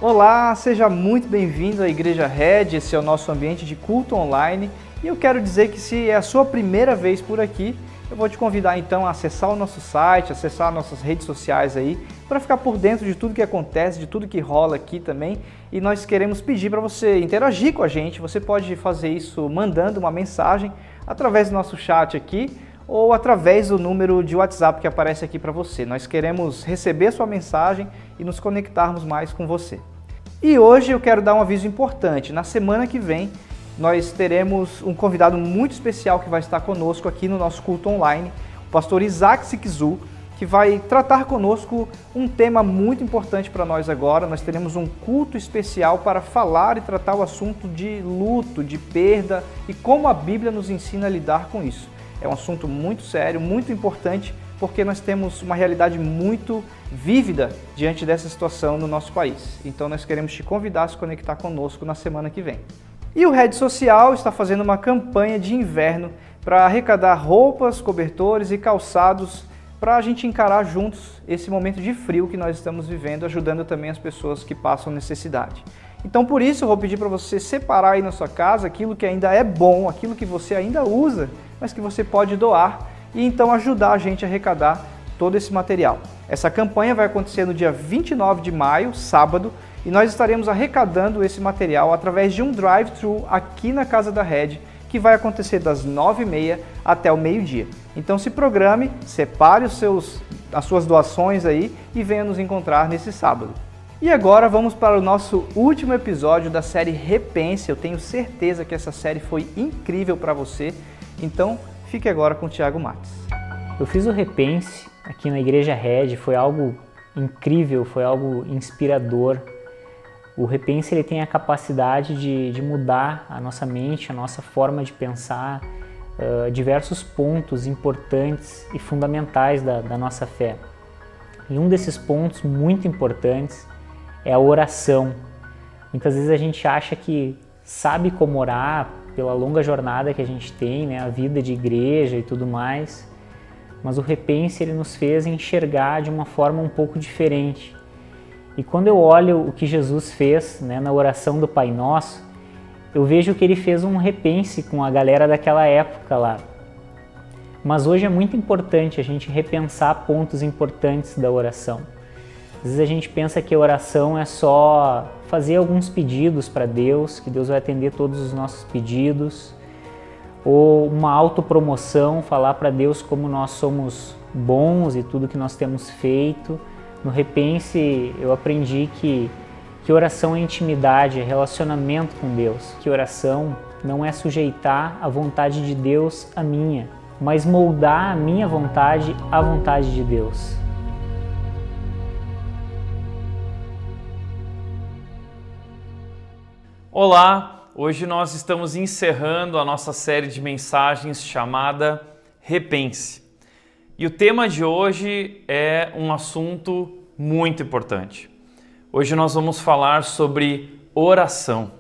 Olá, seja muito bem-vindo à Igreja Red, esse é o nosso ambiente de culto online e eu quero dizer que se é a sua primeira vez por aqui, eu vou te convidar então a acessar o nosso site, acessar nossas redes sociais aí, para ficar por dentro de tudo que acontece, de tudo que rola aqui também, e nós queremos pedir para você interagir com a gente. Você pode fazer isso mandando uma mensagem através do nosso chat aqui, ou através do número de WhatsApp que aparece aqui para você. Nós queremos receber a sua mensagem e nos conectarmos mais com você. E hoje eu quero dar um aviso importante. Na semana que vem, nós teremos um convidado muito especial que vai estar conosco aqui no nosso culto online, o pastor Isaac Sikzu, que vai tratar conosco um tema muito importante para nós agora. Nós teremos um culto especial para falar e tratar o assunto de luto, de perda e como a Bíblia nos ensina a lidar com isso. É um assunto muito sério, muito importante, porque nós temos uma realidade muito vívida diante dessa situação no nosso país. Então nós queremos te convidar a se conectar conosco na semana que vem. E o Rede Social está fazendo uma campanha de inverno para arrecadar roupas, cobertores e calçados para a gente encarar juntos esse momento de frio que nós estamos vivendo, ajudando também as pessoas que passam necessidade. Então por isso eu vou pedir para você separar aí na sua casa aquilo que ainda é bom, aquilo que você ainda usa, mas que você pode doar e então ajudar a gente a arrecadar todo esse material. Essa campanha vai acontecer no dia 29 de maio, sábado, e nós estaremos arrecadando esse material através de um drive-thru aqui na Casa da Red, que vai acontecer das 9h30 até o meio-dia. Então se programe, separe as suas doações aí e venha nos encontrar nesse sábado. E agora vamos para o nosso último episódio da série Repense. Eu tenho certeza que essa série foi incrível para você, então fique agora com o Thiago Matos. Eu fiz o Repense aqui na Igreja Red, foi algo incrível, foi algo inspirador. O Repense ele tem a capacidade de mudar a nossa mente, a nossa forma de pensar, diversos pontos importantes e fundamentais da nossa fé. E um desses pontos muito importantes é a oração. Muitas vezes a gente acha que sabe como orar pela longa jornada que a gente tem, né, a vida de igreja e tudo mais, mas o Repense ele nos fez enxergar de uma forma um pouco diferente. E quando eu olho o que Jesus fez, né, na oração do Pai Nosso, eu vejo que ele fez um repense com a galera daquela época lá. Mas hoje é muito importante a gente repensar pontos importantes da oração. Às vezes a gente pensa que a oração é só fazer alguns pedidos para Deus, que Deus vai atender todos os nossos pedidos, ou uma autopromoção, falar para Deus como nós somos bons e tudo que nós temos feito. No Repense eu aprendi que oração é intimidade, é relacionamento com Deus, que oração não é sujeitar a vontade de Deus à minha, mas moldar a minha vontade à vontade de Deus. Olá, hoje nós estamos encerrando a nossa série de mensagens chamada Repense. E o tema de hoje é um assunto muito importante. Hoje nós vamos falar sobre oração.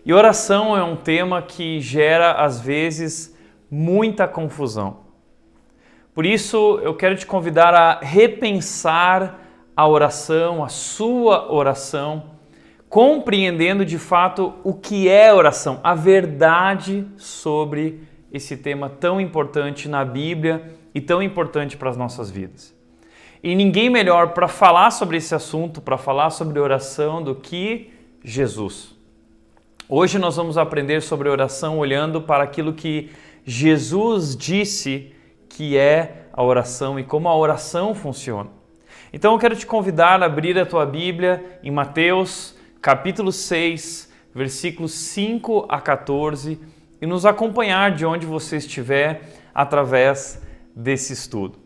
E oração é um tema que gera, às vezes, muita confusão. Por isso, eu quero te convidar a repensar a oração, a sua oração, compreendendo de fato o que é oração, a verdade sobre esse tema tão importante na Bíblia e tão importante para as nossas vidas. E ninguém melhor para falar sobre esse assunto, para falar sobre oração, do que Jesus. Hoje nós vamos aprender sobre oração olhando para aquilo que Jesus disse que é a oração e como a oração funciona. Então eu quero te convidar a abrir a tua Bíblia em Mateus, capítulo 6, versículos 5 a 14 e nos acompanhar de onde você estiver através desse estudo.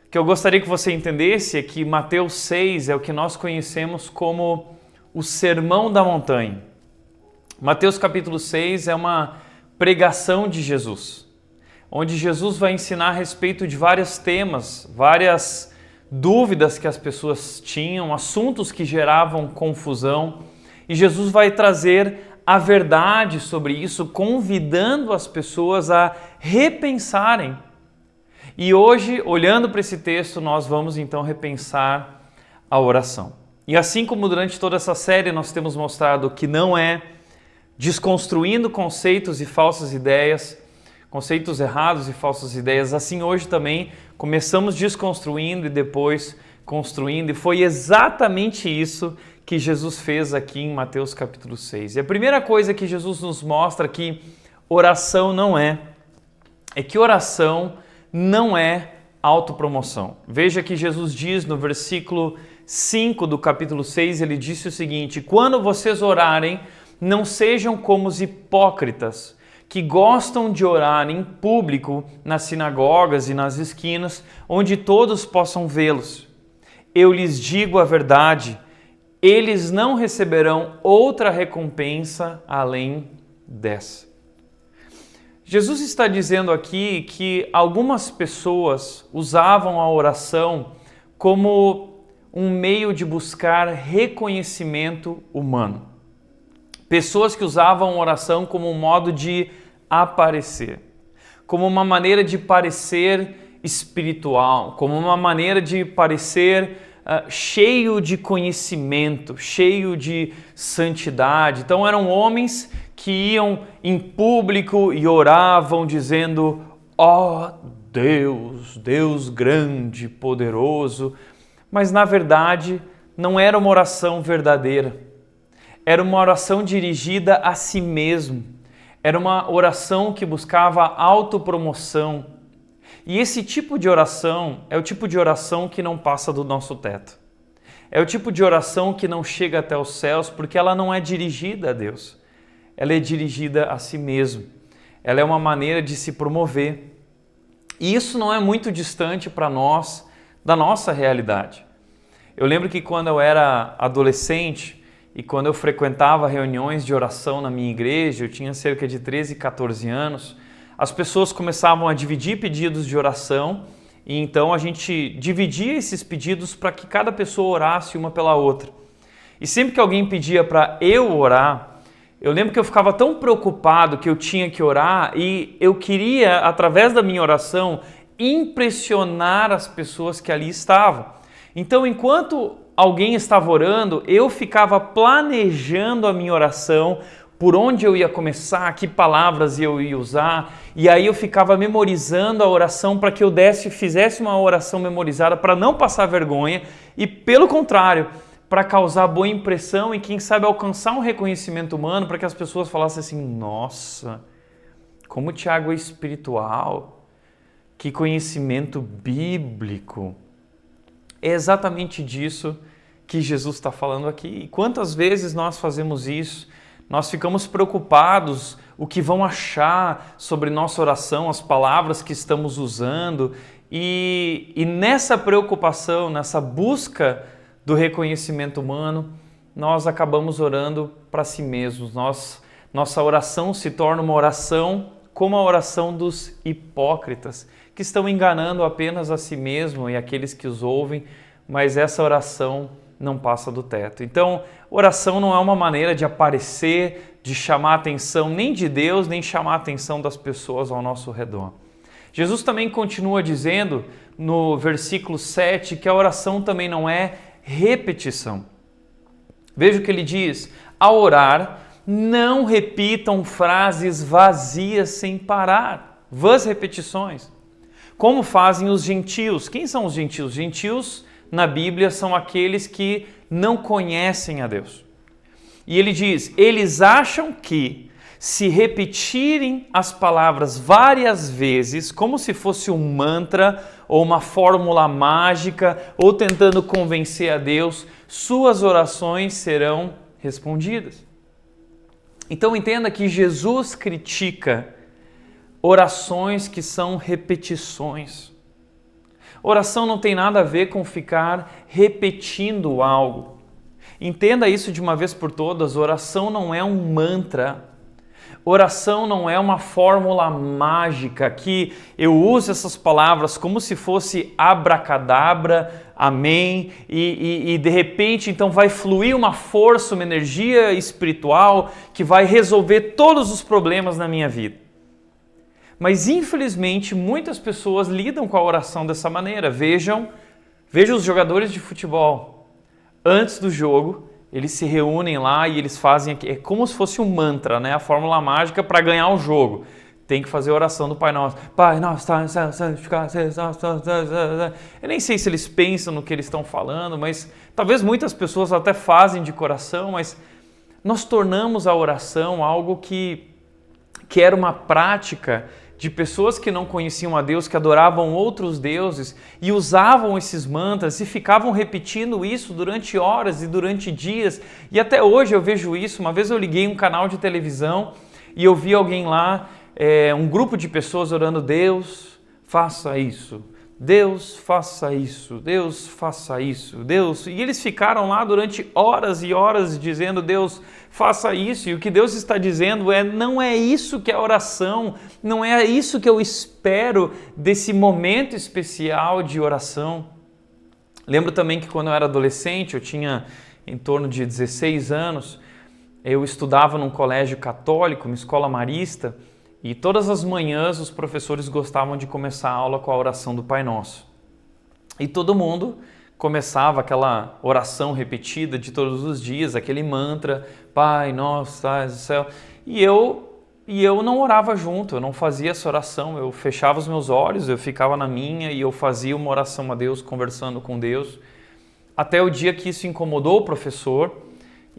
O que eu gostaria que você entendesse é que Mateus 6 é o que nós conhecemos como o Sermão da Montanha. Mateus capítulo 6 é uma pregação de Jesus, onde Jesus vai ensinar a respeito de vários temas, várias dúvidas que as pessoas tinham, assuntos que geravam confusão, e Jesus vai trazer a verdade sobre isso, convidando as pessoas a repensarem. E hoje, olhando para esse texto, nós vamos então repensar a oração. E assim como durante toda essa série nós temos mostrado que não é desconstruindo conceitos e falsas ideias, conceitos errados e falsas ideias, assim hoje também começamos desconstruindo e depois construindo, e foi exatamente isso que Jesus fez aqui em Mateus capítulo 6. E a primeira coisa que Jesus nos mostra que oração não é que oração não é autopromoção. Veja que Jesus diz no versículo 5 do capítulo 6, ele disse o seguinte: quando vocês orarem, não sejam como os hipócritas, que gostam de orar em público nas sinagogas e nas esquinas, onde todos possam vê-los. Eu lhes digo a verdade, eles não receberão outra recompensa além dessa. Jesus está dizendo aqui que algumas pessoas usavam a oração como um meio de buscar reconhecimento humano. Pessoas que usavam a oração como um modo de aparecer, como uma maneira de parecer espiritual, como uma maneira de parecer cheio de conhecimento, cheio de santidade. Então eram homens que iam em público e oravam dizendo: ó Deus, Deus grande, poderoso. Mas na verdade não era uma oração verdadeira. Era uma oração dirigida a si mesmo. Era uma oração que buscava autopromoção. E esse tipo de oração é o tipo de oração que não passa do nosso teto. É o tipo de oração que não chega até os céus porque ela não é dirigida a Deus. Ela é dirigida a si mesmo. Ela é uma maneira de se promover. E isso não é muito distante para nós da nossa realidade. Eu lembro que quando eu era adolescente e quando eu frequentava reuniões de oração na minha igreja, eu tinha cerca de 13, 14 anos, as pessoas começavam a dividir pedidos de oração e então a gente dividia esses pedidos para que cada pessoa orasse uma pela outra. E sempre que alguém pedia para eu orar, eu lembro que eu ficava tão preocupado que eu tinha que orar e eu queria, através da minha oração, impressionar as pessoas que ali estavam. Então, enquanto alguém estava orando, eu ficava planejando a minha oração, por onde eu ia começar, que palavras eu ia usar, e aí eu ficava memorizando a oração para que eu fizesse uma oração memorizada para não passar vergonha e, pelo contrário, para causar boa impressão e, quem sabe, alcançar um reconhecimento humano para que as pessoas falassem assim: nossa, como o Tiago é espiritual, que conhecimento bíblico. É exatamente disso que Jesus está falando aqui. E quantas vezes nós fazemos isso? Nós ficamos preocupados o que vão achar sobre nossa oração, as palavras que estamos usando. E nessa preocupação, nessa busca do reconhecimento humano, nós acabamos orando para si mesmos. Nossa oração se torna uma oração como a oração dos hipócritas, que estão enganando apenas a si mesmo e aqueles que os ouvem, mas essa oração não passa do teto. Então, oração não é uma maneira de aparecer, de chamar a atenção nem de Deus, nem chamar a atenção das pessoas ao nosso redor. Jesus também continua dizendo no versículo 7 que a oração também não é repetição. Veja o que ele diz: ao orar, não repitam frases vazias sem parar, vãs repetições, como fazem os gentios. Quem são os gentios? Gentios na Bíblia são aqueles que não conhecem a Deus. E ele diz: eles acham que se repetirem as palavras várias vezes, como se fosse um mantra ou uma fórmula mágica, ou tentando convencer a Deus, suas orações serão respondidas. Então entenda que Jesus critica orações que são repetições. Oração não tem nada a ver com ficar repetindo algo. Entenda isso de uma vez por todas: oração não é um mantra. Oração não é uma fórmula mágica que eu uso essas palavras como se fosse abracadabra, amém, e de repente então vai fluir uma força, uma energia espiritual que vai resolver todos os problemas na minha vida. Mas infelizmente muitas pessoas lidam com a oração dessa maneira. Vejam os jogadores de futebol. antes do jogo, eles se reúnem lá e eles fazem, é como se fosse um mantra, né? A fórmula mágica para ganhar o jogo. Tem que fazer a oração do Pai Nosso. Pai Nosso, santificado. Eu nem sei se eles pensam no que eles estão falando, mas talvez muitas pessoas até fazem de coração, mas nós tornamos a oração algo que era uma prática de pessoas que não conheciam a Deus, que adoravam outros deuses e usavam esses mantras e ficavam repetindo isso durante horas e durante dias. E até hoje eu vejo isso. Uma vez eu liguei um canal de televisão e eu vi alguém lá, um grupo de pessoas orando: Deus, faça isso. Deus, faça isso. Deus, faça isso. Deus. E eles ficaram lá durante horas e horas dizendo: Deus, faça isso. E o que Deus está dizendo não é isso que é oração, não é isso que eu espero desse momento especial de oração. Lembro também que quando eu era adolescente, eu tinha em torno de 16 anos, eu estudava num colégio católico, uma escola marista, e todas as manhãs os professores gostavam de começar a aula com a oração do Pai Nosso. E todo mundo começava aquela oração repetida de todos os dias, aquele mantra: Pai Nosso, estás no céu. E eu não orava junto, eu não fazia essa oração, eu fechava os meus olhos, eu ficava na minha e eu fazia uma oração a Deus, conversando com Deus. Até o dia que isso incomodou o professor,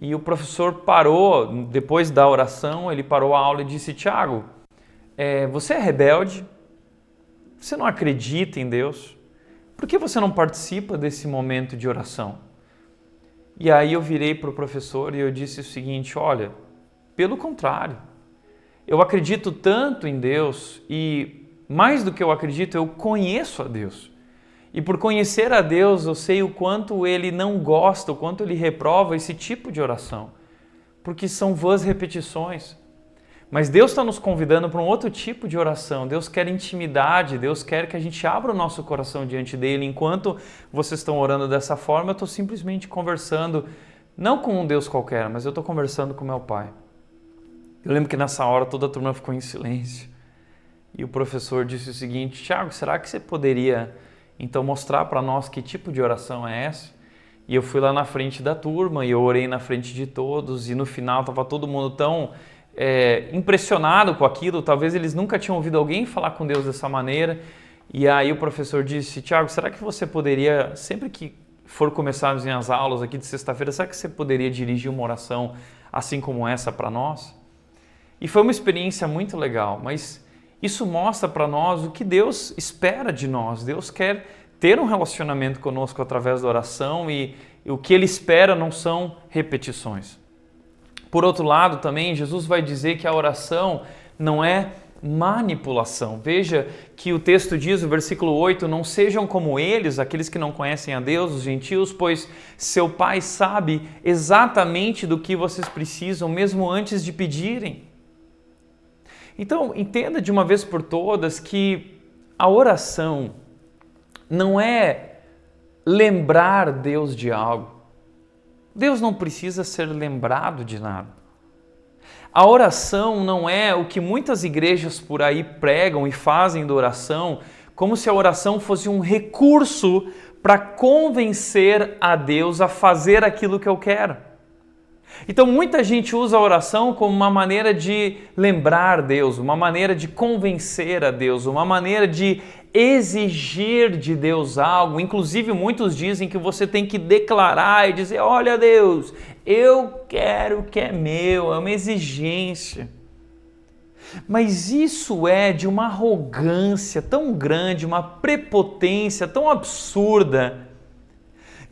e o professor parou, depois da oração, ele parou a aula e disse: Tiago, você é rebelde? Você não acredita em Deus? Por que você não participa desse momento de oração? E aí eu virei para o professor e eu disse o seguinte: olha, pelo contrário, eu acredito tanto em Deus e, mais do que eu acredito, eu conheço a Deus. E por conhecer a Deus, eu sei o quanto Ele não gosta, o quanto Ele reprova esse tipo de oração, porque são vãs repetições. Mas Deus está nos convidando para um outro tipo de oração. Deus quer intimidade, Deus quer que a gente abra o nosso coração diante dEle. Enquanto vocês estão orando dessa forma, eu estou simplesmente conversando, não com um Deus qualquer, mas eu estou conversando com meu Pai. Eu lembro que nessa hora toda a turma ficou em silêncio. E o professor disse o seguinte: Tiago, será que você poderia então mostrar para nós que tipo de oração é essa? E eu fui lá na frente da turma e eu orei na frente de todos, e no final estava todo mundo tão impressionado com aquilo, talvez eles nunca tinham ouvido alguém falar com Deus dessa maneira. E aí o professor disse: Tiago, será que você poderia, sempre que for começar as minhas aulas aqui de sexta-feira, será que você poderia dirigir uma oração assim como essa para nós? E foi uma experiência muito legal, mas isso mostra para nós o que Deus espera de nós. Deus quer ter um relacionamento conosco através da oração, e o que Ele espera não são repetições. Por outro lado, também, Jesus vai dizer que a oração não é manipulação. Veja que o texto diz, o versículo 8, não sejam como eles, aqueles que não conhecem a Deus, os gentios, pois seu Pai sabe exatamente do que vocês precisam, mesmo antes de pedirem. Então, entenda de uma vez por todas que a oração não é lembrar Deus de algo. Deus não precisa ser lembrado de nada. A oração não é o que muitas igrejas por aí pregam e fazem da oração, como se a oração fosse um recurso para convencer a Deus a fazer aquilo que eu quero. Então muita gente usa a oração como uma maneira de lembrar Deus, uma maneira de convencer a Deus, uma maneira de exigir de Deus algo. Inclusive muitos dizem que você tem que declarar e dizer: olha Deus, eu quero o que é meu, é uma exigência. Mas isso é de uma arrogância tão grande, uma prepotência tão absurda,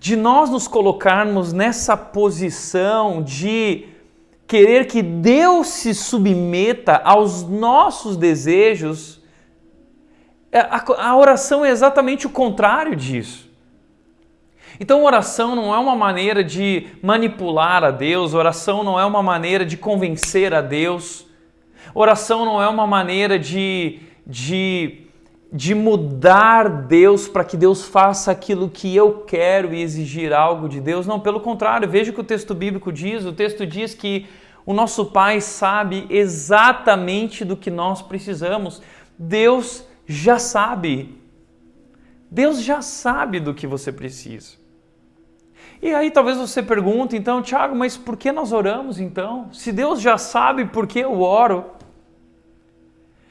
de nós nos colocarmos nessa posição de querer que Deus se submeta aos nossos desejos. A oração é exatamente o contrário disso. Então, oração não é uma maneira de manipular a Deus, oração não é uma maneira de convencer a Deus, oração não é uma maneira de mudar Deus para que Deus faça aquilo que eu quero e exigir algo de Deus. Não, pelo contrário, veja o que o texto bíblico diz. O texto diz que o nosso Pai sabe exatamente do que nós precisamos. Deus já sabe. Deus já sabe do que você precisa. E aí talvez você pergunte, então, Tiago, mas por que nós oramos então? Se Deus já sabe por que eu oro.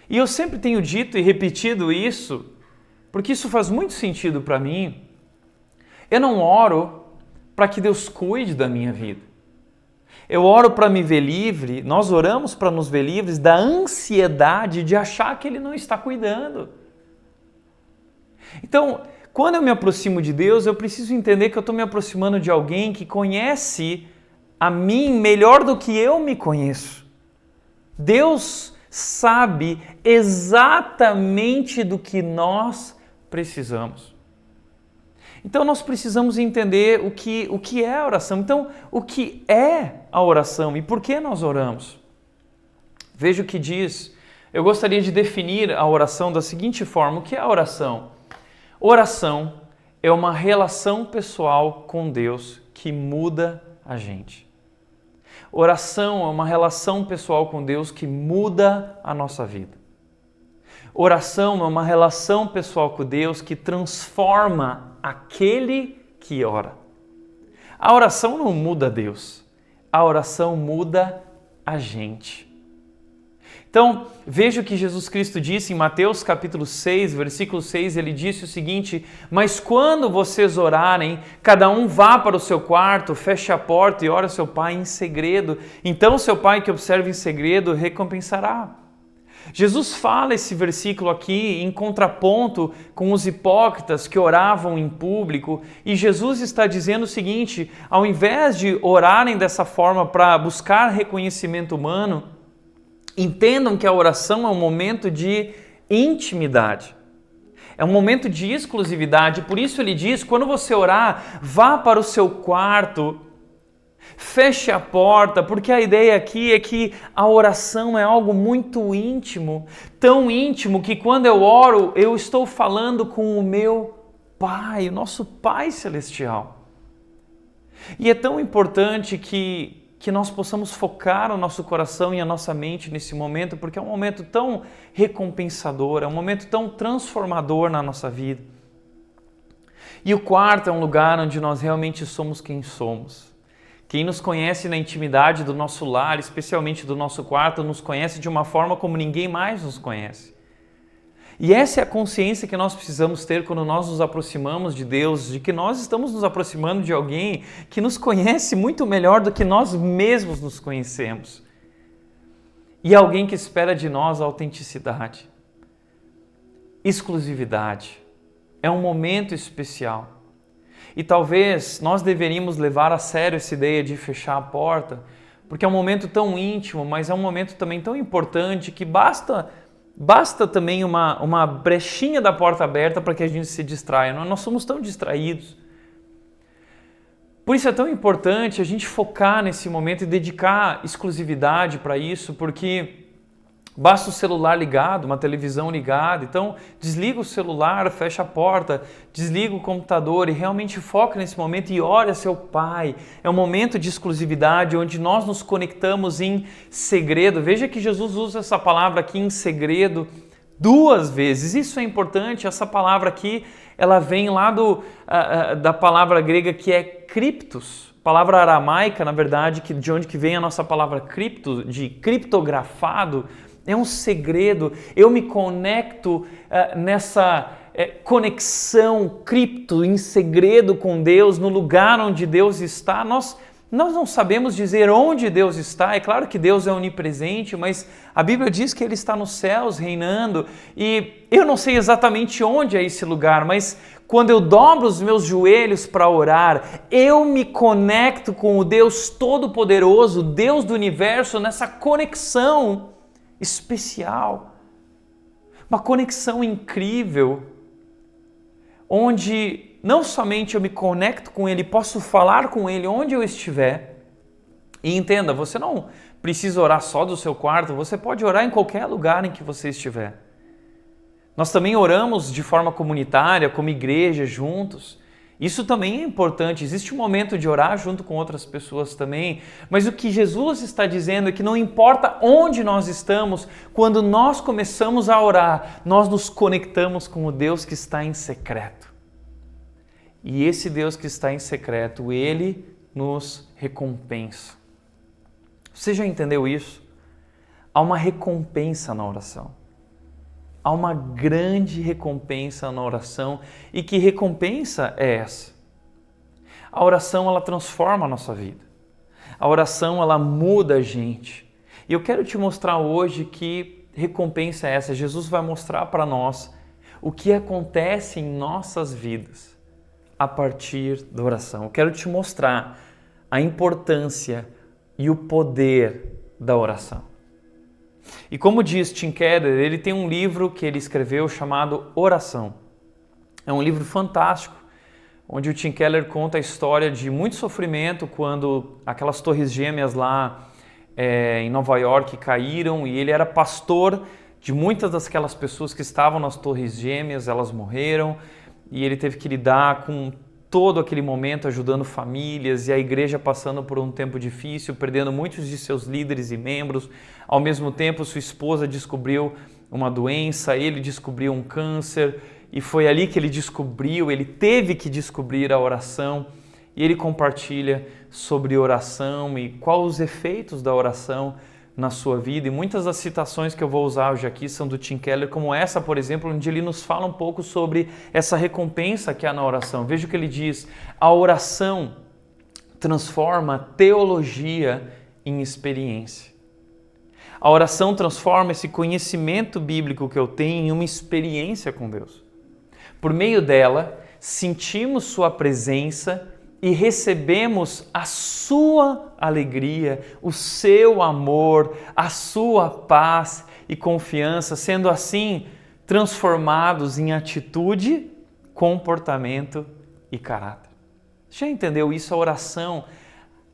E eu sempre tenho dito e repetido isso, porque isso faz muito sentido para mim. Eu não oro para que Deus cuide da minha vida. Eu oro para me ver livre, nós oramos para nos ver livres da ansiedade de achar que Ele não está cuidando. Então, quando eu me aproximo de Deus, eu preciso entender que eu estou me aproximando de alguém que conhece a mim melhor do que eu me conheço. Deus sabe exatamente do que nós precisamos. Então nós precisamos entender o que é a oração. Então, o que é a oração e por que nós oramos? Veja o que diz. Eu gostaria de definir a oração da seguinte forma. O que é a oração? Oração é uma relação pessoal com Deus que muda a gente. Oração é uma relação pessoal com Deus que muda a nossa vida. Oração é uma relação pessoal com Deus que transforma aquele que ora. A oração não muda Deus, a oração muda a gente. Então, veja o que Jesus Cristo disse em Mateus capítulo 6, versículo 6, ele disse o seguinte: mas quando vocês orarem, cada um vá para o seu quarto, feche a porta e ore ao seu pai em segredo. Então seu pai que observa em segredo recompensará. Jesus fala esse versículo aqui em contraponto com os hipócritas que oravam em público, e Jesus está dizendo o seguinte: ao invés de orarem dessa forma para buscar reconhecimento humano, entendam que a oração é um momento de intimidade, é um momento de exclusividade. Por isso ele diz, quando você orar, vá para o seu quarto, feche a porta, porque a ideia aqui é que a oração é algo muito íntimo, tão íntimo que quando eu oro, eu estou falando com o meu Pai, o nosso Pai Celestial. E é tão importante que nós possamos focar o nosso coração e a nossa mente nesse momento, porque é um momento tão recompensador, é um momento tão transformador na nossa vida. E o quarto é um lugar onde nós realmente somos quem somos. Quem nos conhece na intimidade do nosso lar, especialmente do nosso quarto, nos conhece de uma forma como ninguém mais nos conhece. E essa é a consciência que nós precisamos ter quando nós nos aproximamos de Deus, de que nós estamos nos aproximando de alguém que nos conhece muito melhor do que nós mesmos nos conhecemos. E alguém que espera de nós autenticidade, exclusividade. É um momento especial. E talvez nós deveríamos levar a sério essa ideia de fechar a porta, porque é um momento tão íntimo, mas é um momento também tão importante que basta também uma brechinha da porta aberta para que a gente se distraia. Nós somos tão distraídos. Por isso é tão importante a gente focar nesse momento e dedicar exclusividade para isso, porque basta o celular ligado, uma televisão ligada, então desliga o celular, fecha a porta, desliga o computador e realmente foca nesse momento e ore a seu Pai. É um momento de exclusividade onde nós nos conectamos em segredo. Veja que Jesus usa essa palavra aqui em segredo 2 vezes. Isso é importante, essa palavra aqui, ela vem lá da palavra grega que é criptos. Palavra aramaica, na verdade, de onde que vem a nossa palavra cripto, de criptografado. É um segredo, eu me conecto nessa conexão cripto, em segredo com Deus, no lugar onde Deus está. Nós não sabemos dizer onde Deus está, é claro que Deus é onipresente, mas a Bíblia diz que Ele está nos céus reinando, e eu não sei exatamente onde é esse lugar, mas quando eu dobro os meus joelhos para orar, eu me conecto com o Deus Todo-Poderoso, Deus do Universo, nessa conexão especial, uma conexão incrível, onde não somente eu me conecto com Ele, posso falar com Ele onde eu estiver. E entenda, você não precisa orar só do seu quarto, você pode orar em qualquer lugar em que você estiver. Nós também oramos de forma comunitária, como igreja, juntos. Isso também é importante, existe um momento de orar junto com outras pessoas também, mas o que Jesus está dizendo é que não importa onde nós estamos, quando nós começamos a orar, nós nos conectamos com o Deus que está em secreto. E esse Deus que está em secreto, Ele nos recompensa. Você já entendeu isso? Há uma recompensa na oração. Há uma grande recompensa na oração. E que recompensa é essa? A oração, ela transforma a nossa vida. A oração, ela muda a gente. E eu quero te mostrar hoje que recompensa é essa. Jesus vai mostrar para nós o que acontece em nossas vidas a partir da oração. Eu quero te mostrar a importância e o poder da oração. E como diz Tim Keller, ele tem um livro que ele escreveu chamado Oração. É um livro fantástico, onde o Tim Keller conta a história de muito sofrimento quando aquelas torres gêmeas lá em Nova York caíram, e ele era pastor de muitas daquelas pessoas que estavam nas torres gêmeas, elas morreram, e ele teve que lidar com todo aquele momento ajudando famílias e a igreja passando por um tempo difícil, perdendo muitos de seus líderes e membros. Ao mesmo tempo, sua esposa descobriu uma doença, ele descobriu um câncer, e foi ali que ele teve que descobrir a oração, e ele compartilha sobre oração e quais os efeitos da oração na sua vida. E muitas das citações que eu vou usar hoje aqui são do Tim Keller, como essa, por exemplo, onde ele nos fala um pouco sobre essa recompensa que há na oração. Veja o que ele diz: a oração transforma teologia em experiência. A oração transforma esse conhecimento bíblico que eu tenho em uma experiência com Deus. Por meio dela, sentimos sua presença e recebemos a sua alegria, o seu amor, a sua paz e confiança, sendo assim transformados em atitude, comportamento e caráter. Já entendeu isso? A oração,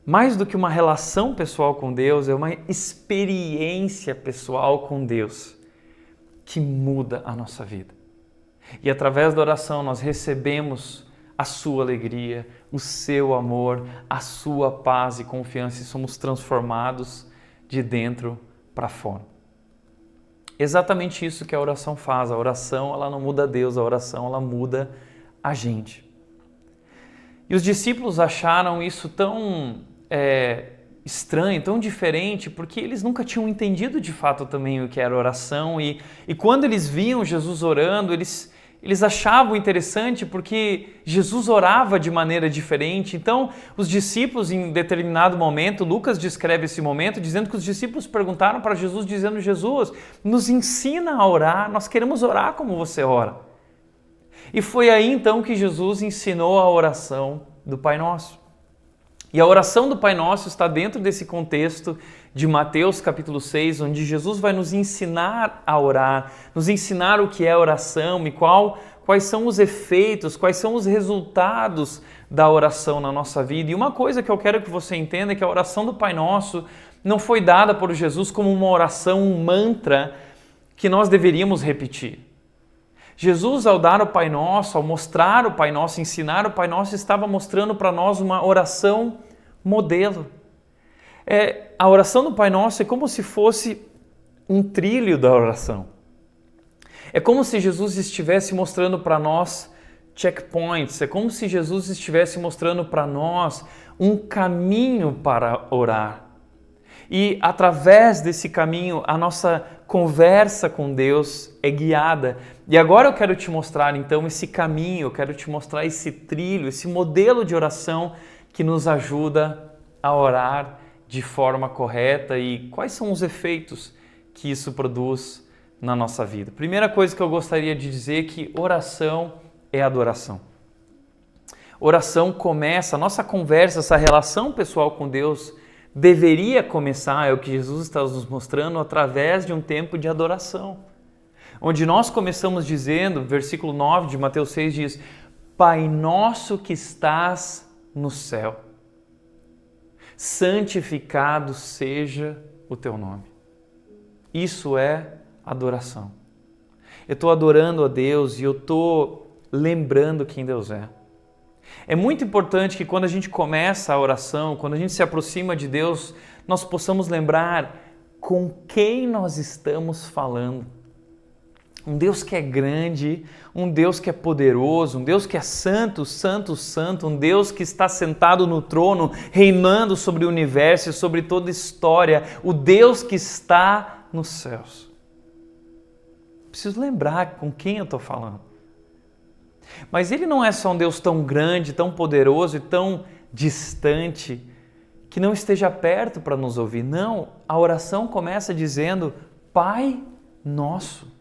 mais do que uma relação pessoal com Deus, é uma experiência pessoal com Deus que muda a nossa vida. E através da oração nós recebemos a sua alegria, o seu amor, a sua paz e confiança, e somos transformados de dentro para fora. Exatamente isso que a oração faz. A oração, ela não muda Deus, a oração, ela muda a gente. E os discípulos acharam isso tão estranho, tão diferente, porque eles nunca tinham entendido de fato também o que era oração, e quando eles viam Jesus orando, eles achavam interessante porque Jesus orava de maneira diferente. Então, os discípulos, em determinado momento, Lucas descreve esse momento dizendo que os discípulos perguntaram para Jesus, dizendo: Jesus, nos ensina a orar, nós queremos orar como você ora. E foi aí então que Jesus ensinou a oração do Pai Nosso. E a oração do Pai Nosso está dentro desse contexto de Mateus capítulo 6, onde Jesus vai nos ensinar a orar, nos ensinar o que é oração e quais são os efeitos, quais são os resultados da oração na nossa vida. E uma coisa que eu quero que você entenda é que a oração do Pai Nosso não foi dada por Jesus como uma oração, um mantra que nós deveríamos repetir. Jesus, ao dar o Pai Nosso, ao mostrar o Pai Nosso, ensinar o Pai Nosso, estava mostrando para nós uma oração modelo. A oração do Pai Nosso é como se fosse um trilho da oração. É como se Jesus estivesse mostrando para nós checkpoints, é como se Jesus estivesse mostrando para nós um caminho para orar. E através desse caminho, a nossa conversa com Deus é guiada. E agora eu quero te mostrar então esse caminho, eu quero te mostrar esse trilho, esse modelo de oração que nos ajuda a orar de forma correta e quais são os efeitos que isso produz na nossa vida. Primeira coisa que eu gostaria de dizer é que oração é adoração. Oração começa, a nossa conversa, essa relação pessoal com Deus deveria começar, é o que Jesus está nos mostrando, através de um tempo de adoração. Onde nós começamos dizendo, versículo 9 de Mateus 6 diz: Pai nosso que estás no céu, santificado seja o teu nome. Isso é adoração. Eu estou adorando a Deus e eu estou lembrando quem Deus é. É muito importante que quando a gente começa a oração, quando a gente se aproxima de Deus, nós possamos lembrar com quem nós estamos falando. Um Deus que é grande, um Deus que é poderoso, um Deus que é santo, santo, santo, um Deus que está sentado no trono, reinando sobre o universo e sobre toda a história, o Deus que está nos céus. Preciso lembrar com quem eu estou falando. Mas Ele não é só um Deus tão grande, tão poderoso e tão distante, que não esteja perto para nos ouvir. Não, a oração começa dizendo, Pai Nosso.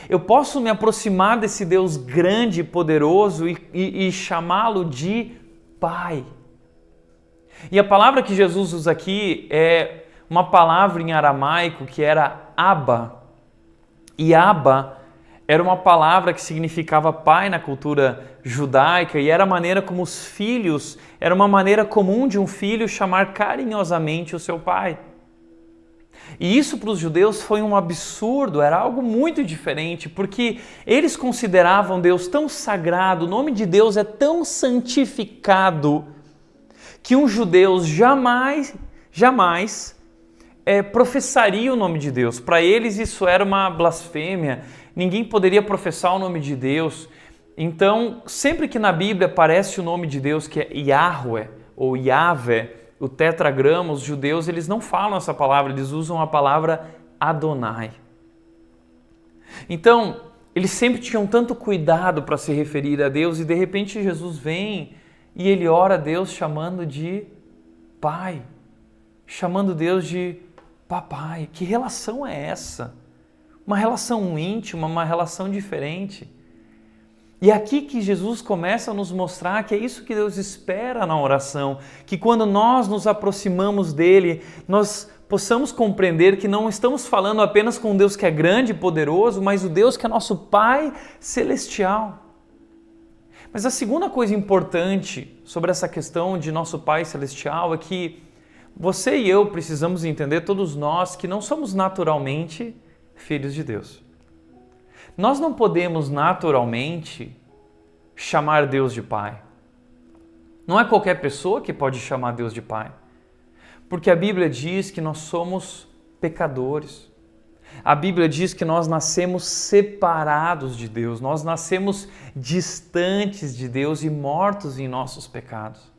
Eu posso me aproximar desse Deus grande e poderoso e chamá-lo de Pai. E a palavra que Jesus usa aqui é uma palavra em aramaico que era Abba. E Abba era uma palavra que significava pai na cultura judaica e era a maneira como os filhos, era uma maneira comum de um filho chamar carinhosamente o seu pai. E isso para os judeus foi um absurdo, era algo muito diferente, porque eles consideravam Deus tão sagrado, o nome de Deus é tão santificado, que um judeu jamais professaria o nome de Deus. Para eles isso era uma blasfêmia, ninguém poderia professar o nome de Deus. Então, sempre que na Bíblia aparece o nome de Deus, que é Yahweh ou Yahvé, o tetragrama, os judeus, eles não falam essa palavra, eles usam a palavra Adonai. Então, eles sempre tinham tanto cuidado para se referir a Deus e de repente Jesus vem e ele ora a Deus chamando de Pai, chamando Deus de Papai. Que relação é essa? Uma relação íntima, uma relação diferente. E é aqui que Jesus começa a nos mostrar que é isso que Deus espera na oração, que quando nós nos aproximamos dele, nós possamos compreender que não estamos falando apenas com um Deus que é grande e poderoso, mas o Deus que é nosso Pai Celestial. Mas a segunda coisa importante sobre essa questão de nosso Pai Celestial é que você e eu precisamos entender, todos nós, que não somos naturalmente filhos de Deus. Nós não podemos naturalmente chamar Deus de Pai. Não é qualquer pessoa que pode chamar Deus de Pai. Porque a Bíblia diz que nós somos pecadores. A Bíblia diz que nós nascemos separados de Deus, nós nascemos distantes de Deus e mortos em nossos pecados.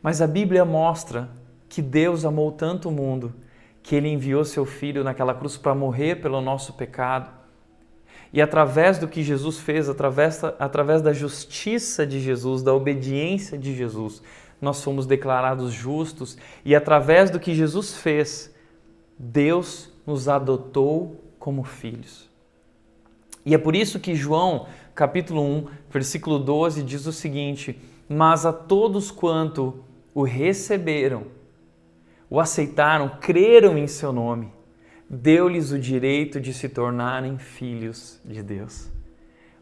Mas a Bíblia mostra que Deus amou tanto o mundo que Ele enviou Seu Filho naquela cruz para morrer pelo nosso pecado. E através do que Jesus fez, através da justiça de Jesus, da obediência de Jesus, nós fomos declarados justos. E através do que Jesus fez, Deus nos adotou como filhos. E é por isso que João, capítulo 1, versículo 12, diz o seguinte: mas a todos quanto o receberam, o aceitaram, creram em seu nome, deu-lhes o direito de se tornarem filhos de Deus.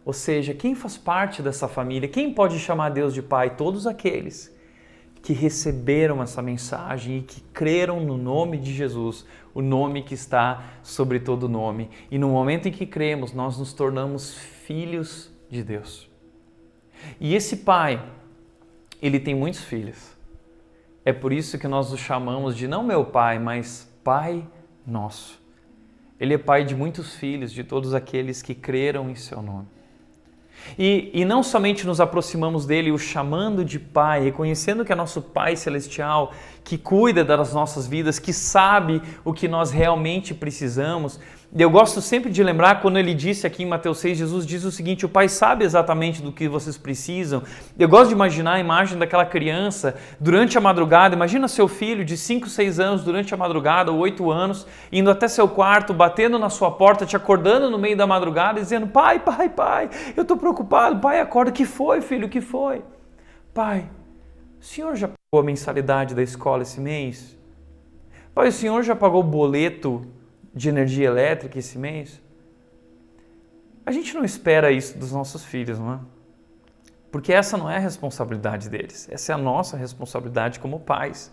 Ou seja, quem faz parte dessa família, quem pode chamar Deus de Pai? Todos aqueles que receberam essa mensagem e que creram no nome de Jesus, o nome que está sobre todo nome. E no momento em que cremos, nós nos tornamos filhos de Deus. E esse Pai, Ele tem muitos filhos. É por isso que nós o chamamos de não meu Pai, mas Pai Nosso. Ele é Pai de muitos filhos, de todos aqueles que creram em seu nome. E não somente nos aproximamos dele, o chamando de Pai, reconhecendo que é nosso Pai Celestial, que cuida das nossas vidas, que sabe o que nós realmente precisamos. Eu gosto sempre de lembrar, quando ele disse aqui em Mateus 6, Jesus diz o seguinte: o Pai sabe exatamente do que vocês precisam. Eu gosto de imaginar a imagem daquela criança durante a madrugada. Imagina seu filho de 5, 6 anos durante a madrugada, ou 8 anos, indo até seu quarto, batendo na sua porta, te acordando no meio da madrugada, dizendo: pai, pai, pai, eu estou preocupado. Pai, acorda. O que foi, filho? O que foi? Pai, o senhor já pagou a mensalidade da escola esse mês? Pai, o senhor já pagou o boleto de energia elétrica esse mês? A gente não espera isso dos nossos filhos, não é? Porque essa não é a responsabilidade deles, essa é a nossa responsabilidade como pais.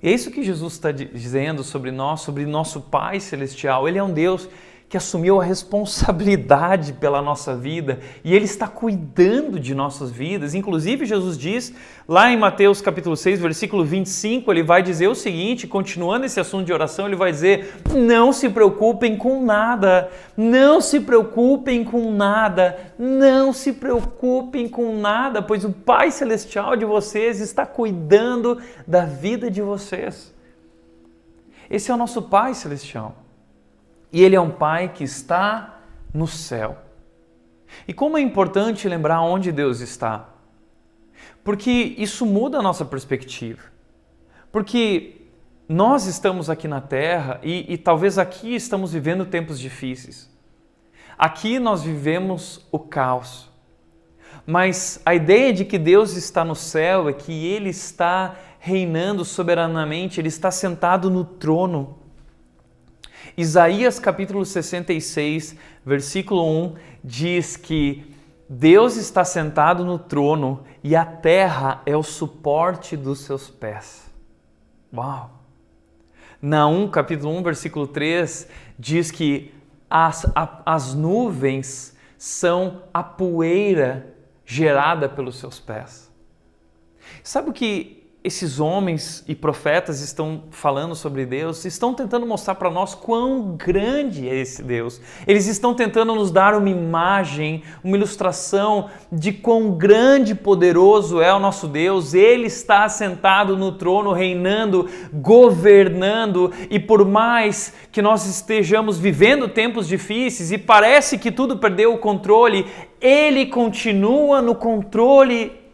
E é isso que Jesus está dizendo sobre nós, sobre nosso Pai Celestial. Ele é um Deus que assumiu a responsabilidade pela nossa vida e Ele está cuidando de nossas vidas. Inclusive, Jesus diz, lá em Mateus capítulo 6, versículo 25, Ele vai dizer o seguinte, continuando esse assunto de oração, Ele vai dizer, não se preocupem com nada, não se preocupem com nada, não se preocupem com nada, pois o Pai Celestial de vocês está cuidando da vida de vocês. Esse é o nosso Pai Celestial. E Ele é um Pai que está no céu. E como é importante lembrar onde Deus está. Porque isso muda a nossa perspectiva. Porque nós estamos aqui na Terra e talvez aqui estamos vivendo tempos difíceis. Aqui nós vivemos o caos. Mas a ideia de que Deus está no céu é que Ele está reinando soberanamente, Ele está sentado no trono. Isaías capítulo 66, versículo 1, diz que Deus está sentado no trono e a terra é o suporte dos seus pés. Uau! Naum capítulo 1, versículo 3, diz que as nuvens são a poeira gerada pelos seus pés. Sabe o que esses homens e profetas estão falando sobre Deus? Estão tentando mostrar para nós quão grande é esse Deus. Eles estão tentando nos dar uma imagem, uma ilustração de quão grande e poderoso é o nosso Deus. Ele está sentado no trono, reinando, governando, e por mais que nós estejamos vivendo tempos difíceis e parece que tudo perdeu o controle, Ele continua no controle.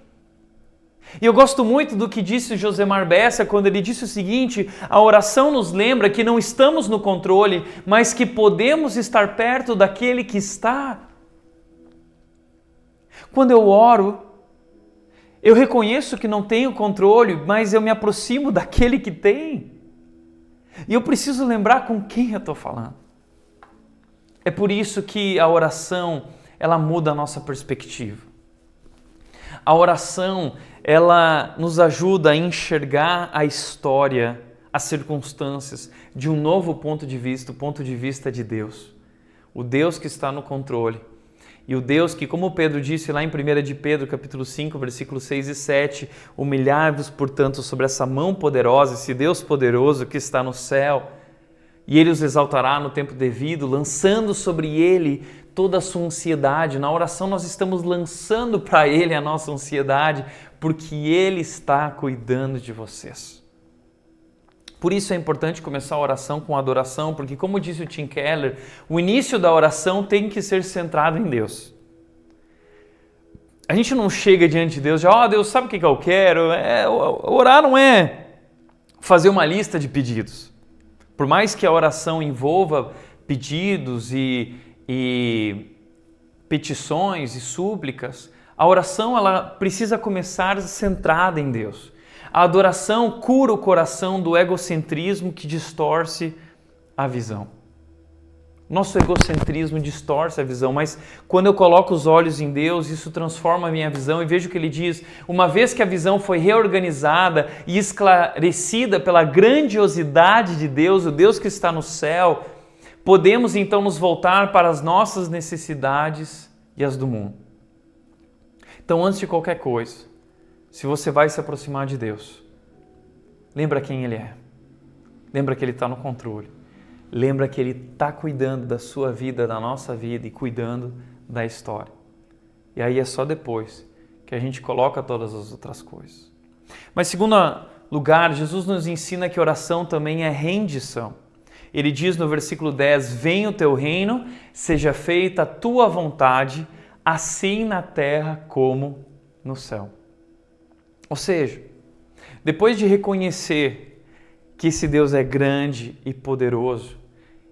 E eu gosto muito do que disse o Josemar Bessa quando ele disse o seguinte: a oração nos lembra que não estamos no controle, mas que podemos estar perto daquele que está. Quando eu oro, eu reconheço que não tenho controle, mas eu me aproximo daquele que tem. E eu preciso lembrar com quem eu estou falando. É por isso que a oração, ela muda a nossa perspectiva. A oração, ela nos ajuda a enxergar a história, as circunstâncias de um novo ponto de vista, o ponto de vista de Deus. O Deus que está no controle. E o Deus que, como Pedro disse lá em 1 de Pedro, capítulo 5, versículos 6 e 7, humilhai-vos, portanto, sobre essa mão poderosa, esse Deus poderoso que está no céu, e Ele os exaltará no tempo devido, lançando sobre Ele toda a sua ansiedade. Na oração nós estamos lançando para Ele a nossa ansiedade, porque Ele está cuidando de vocês. Por isso é importante começar a oração com adoração, porque como disse o Tim Keller, o início da oração tem que ser centrado em Deus. A gente não chega diante de Deus e diz, Deus, sabe o que eu quero? Orar não é fazer uma lista de pedidos. Por mais que a oração envolva pedidos e petições e súplicas, a oração ela precisa começar centrada em Deus. A adoração cura o coração do egocentrismo que distorce a visão. Nosso egocentrismo distorce a visão, mas quando eu coloco os olhos em Deus, isso transforma a minha visão e vejo que Ele diz, uma vez que a visão foi reorganizada e esclarecida pela grandiosidade de Deus, o Deus que está no céu, podemos então nos voltar para as nossas necessidades e as do mundo. Então, antes de qualquer coisa, se você vai se aproximar de Deus, lembra quem Ele é. Lembra que Ele está no controle. Lembra que Ele está cuidando da sua vida, da nossa vida e cuidando da história. E aí é só depois que a gente coloca todas as outras coisas. Mas, segundo lugar, Jesus nos ensina que oração também é rendição. Ele diz no versículo 10, venha o teu reino, seja feita a tua vontade, assim na terra como no céu. Ou seja, depois de reconhecer que esse Deus é grande e poderoso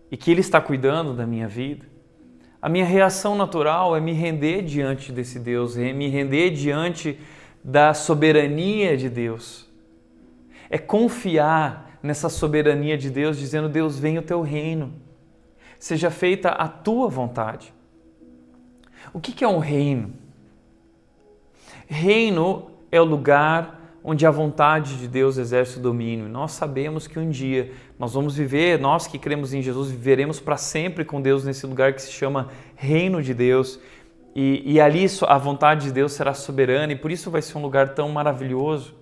e que Ele está cuidando da minha vida, a minha reação natural é me render diante desse Deus, é me render diante da soberania de Deus. É confiar nessa soberania de Deus, dizendo, Deus, venha o teu reino, seja feita a tua vontade. O que é um reino? Reino é o lugar onde a vontade de Deus exerce o domínio. Nós sabemos que um dia nós vamos viver, nós que cremos em Jesus, viveremos para sempre com Deus nesse lugar que se chama Reino de Deus. E ali a vontade de Deus será soberana e por isso vai ser um lugar tão maravilhoso.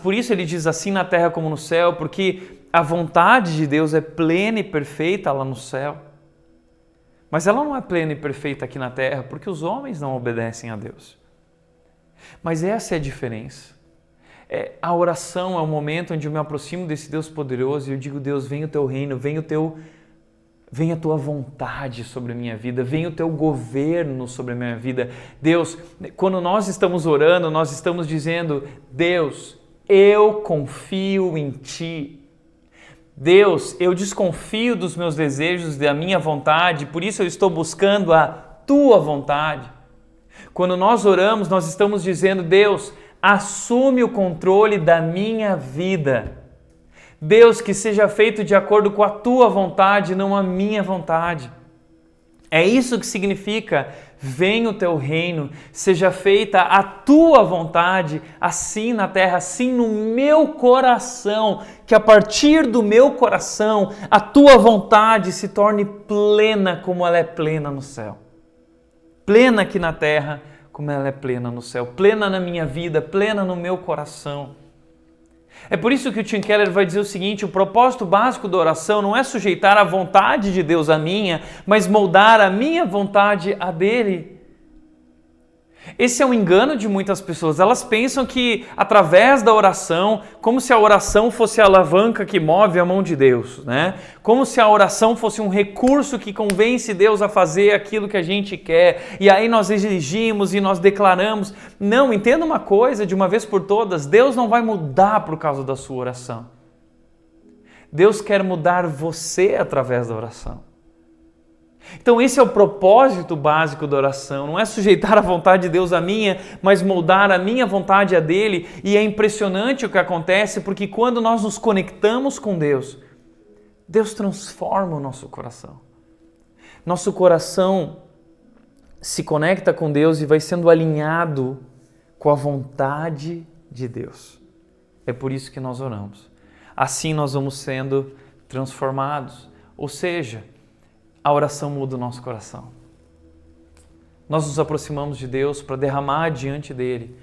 Por isso ele diz assim na terra como no céu, porque a vontade de Deus é plena e perfeita lá no céu. Mas ela não é plena e perfeita aqui na terra, porque os homens não obedecem a Deus. Mas essa é a diferença. A oração é o momento onde eu me aproximo desse Deus poderoso e eu digo, Deus, venha o teu reino, venha a tua vontade sobre a minha vida, venha o teu governo sobre a minha vida. Deus, quando nós estamos orando, nós estamos dizendo, Deus, eu confio em Ti. Deus, eu desconfio dos meus desejos, da minha vontade, por isso eu estou buscando a Tua vontade. Quando nós oramos, nós estamos dizendo, Deus, assume o controle da minha vida. Deus, que seja feito de acordo com a Tua vontade, não a minha vontade. É isso que significa, venha o Teu reino, seja feita a Tua vontade, assim na terra, assim no meu coração, que a partir do meu coração, a Tua vontade se torne plena como ela é plena no céu. Plena aqui na terra, como ela é plena no céu. Plena na minha vida, plena no meu coração. É por isso que o Tim Keller vai dizer o seguinte, o propósito básico da oração não é sujeitar a vontade de Deus à minha, mas moldar a minha vontade à dele. Esse é um engano de muitas pessoas. Elas pensam que através da oração, como se a oração fosse a alavanca que move a mão de Deus, né? Como se a oração fosse um recurso que convence Deus a fazer aquilo que a gente quer. E aí nós exigimos e nós declaramos. Não, entenda uma coisa de uma vez por todas, Deus não vai mudar por causa da sua oração. Deus quer mudar você através da oração. Então esse é o propósito básico da oração, não é sujeitar a vontade de Deus à minha, mas moldar a minha vontade à dele. E é impressionante o que acontece, porque quando nós nos conectamos com Deus, Deus transforma o nosso coração. Nosso coração se conecta com Deus e vai sendo alinhado com a vontade de Deus. É por isso que nós oramos. Assim nós vamos sendo transformados, ou seja, a oração muda o nosso coração. Nós nos aproximamos de Deus para derramar diante dele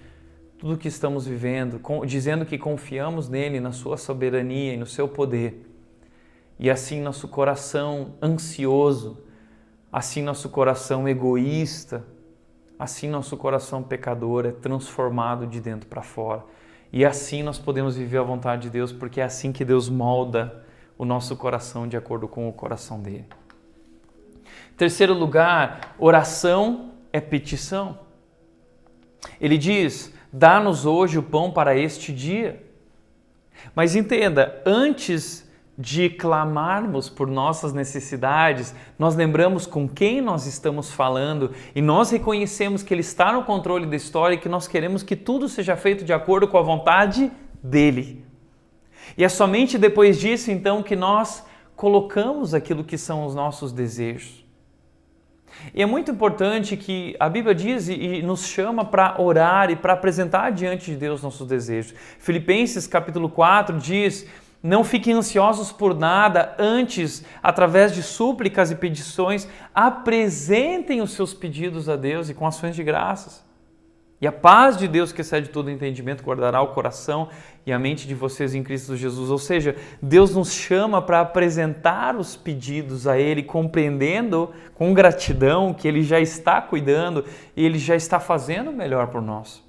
tudo o que estamos vivendo, dizendo que confiamos nele, na sua soberania e no seu poder. E assim nosso coração ansioso, assim nosso coração egoísta, assim nosso coração pecador é transformado de dentro para fora. E assim nós podemos viver a vontade de Deus, porque é assim que Deus molda o nosso coração de acordo com o coração dele. Terceiro lugar, oração é petição. Ele diz, dá-nos hoje o pão para este dia. Mas entenda, antes de clamarmos por nossas necessidades, nós lembramos com quem nós estamos falando e nós reconhecemos que Ele está no controle da história e que nós queremos que tudo seja feito de acordo com a vontade dEle. E é somente depois disso, então, que nós colocamos aquilo que são os nossos desejos. E é muito importante que a Bíblia diz e nos chama para orar e para apresentar diante de Deus nossos desejos. Filipenses capítulo 4 diz, não fiquem ansiosos por nada, antes, através de súplicas e petições, apresentem os seus pedidos a Deus e com ações de graças. E a paz de Deus, que excede todo entendimento, guardará o coração e a mente de vocês em Cristo Jesus. Ou seja, Deus nos chama para apresentar os pedidos a Ele, compreendendo com gratidão que Ele já está cuidando e Ele já está fazendo o melhor por nós.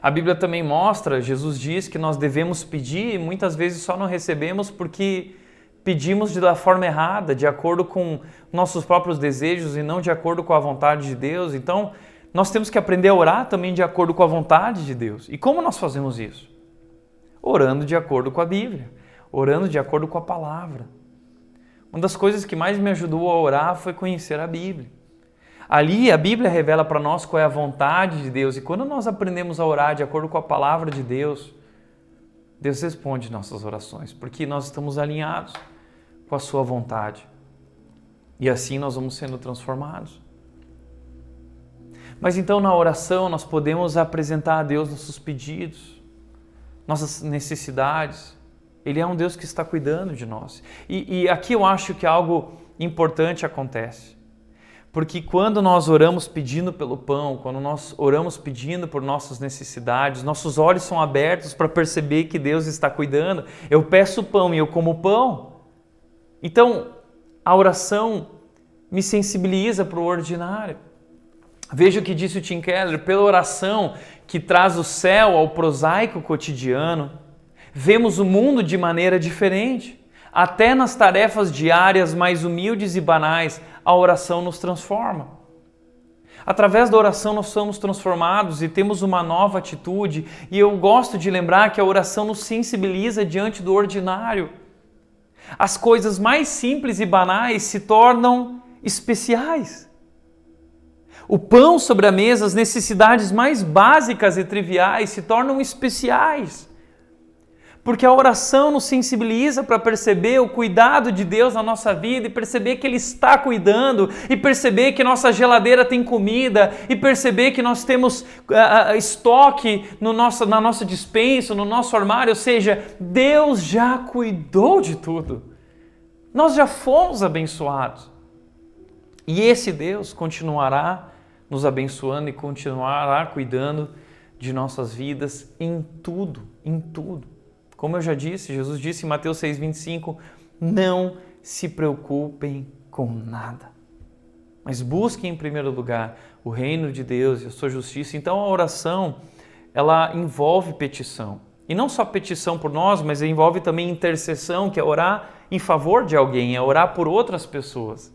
A Bíblia também mostra, Jesus diz que nós devemos pedir e muitas vezes só não recebemos porque pedimos da forma errada, de acordo com nossos próprios desejos e não de acordo com a vontade de Deus. Então, nós temos que aprender a orar também de acordo com a vontade de Deus. E como nós fazemos isso? Orando de acordo com a Bíblia, orando de acordo com a palavra. Uma das coisas que mais me ajudou a orar foi conhecer a Bíblia. Ali a Bíblia revela para nós qual é a vontade de Deus. E quando nós aprendemos a orar de acordo com a palavra de Deus, Deus responde nossas orações, porque nós estamos alinhados com a sua vontade. E assim nós vamos sendo transformados. Mas então na oração nós podemos apresentar a Deus nossos pedidos, nossas necessidades. Ele é um Deus que está cuidando de nós. E aqui eu acho que algo importante acontece. Porque quando nós oramos pedindo pelo pão, quando nós oramos pedindo por nossas necessidades, nossos olhos são abertos para perceber que Deus está cuidando. Eu peço pão e eu como pão. Então, a oração me sensibiliza para o ordinário. Veja o que disse o Tim Keller: pela oração que traz o céu ao prosaico cotidiano, vemos o mundo de maneira diferente. Até nas tarefas diárias mais humildes e banais, a oração nos transforma. Através da oração nós somos transformados e temos uma nova atitude. E eu gosto de lembrar que a oração nos sensibiliza diante do ordinário. As coisas mais simples e banais se tornam especiais. O pão sobre a mesa, as necessidades mais básicas e triviais se tornam especiais. Porque a oração nos sensibiliza para perceber o cuidado de Deus na nossa vida e perceber que Ele está cuidando, e perceber que nossa geladeira tem comida, e perceber que nós temos estoque na nossa despensa, no nosso armário. Ou seja, Deus já cuidou de tudo. Nós já fomos abençoados. E esse Deus continuará nos abençoando e continuará cuidando de nossas vidas em tudo, em tudo. Como eu já disse, Jesus disse em Mateus 6,25, não se preocupem com nada, mas busquem em primeiro lugar o reino de Deus e a sua justiça. Então a oração, ela envolve petição. E não só petição por nós, mas envolve também intercessão, que é orar em favor de alguém, é orar por outras pessoas.